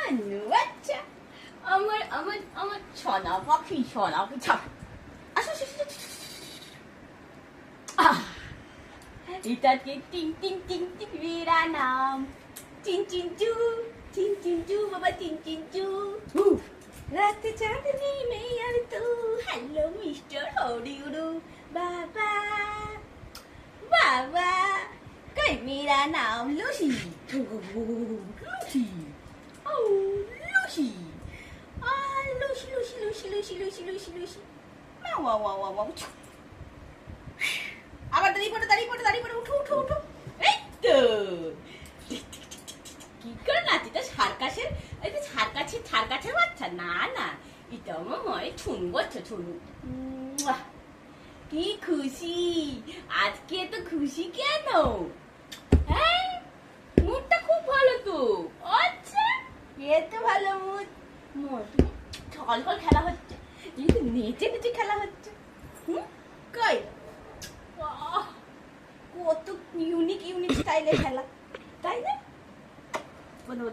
আচ্ছা আমার আমার আমার সোনা পাখি আসো এটাকে টিং টিং টিং টিং মেরা নাম চিন চিন চু বাবা চিন রাত চাঁদনি में আর তু হ্যালো মিস্টার হরিগুরু বাবা বাবা কই মেরা নাম লুসি লুসি ও লুসি লুসি আবার দাঁড়িয়ে পড়ে উঠো এই তো কি করে নাচিটা সার্কাসের বাচ্চা না এটা আমার মনে ছুনু কি খুশি আজকে এত খুশি কেন হ্যাঁ মুডটা খুব ভালো তো আচ্ছা এত ভালো মুড ছল খেলা হচ্ছে কিন্তু নেচে খেলা হচ্ছে কই কত ইউনিক স্টাইলে খেলা তাই না বন্ধু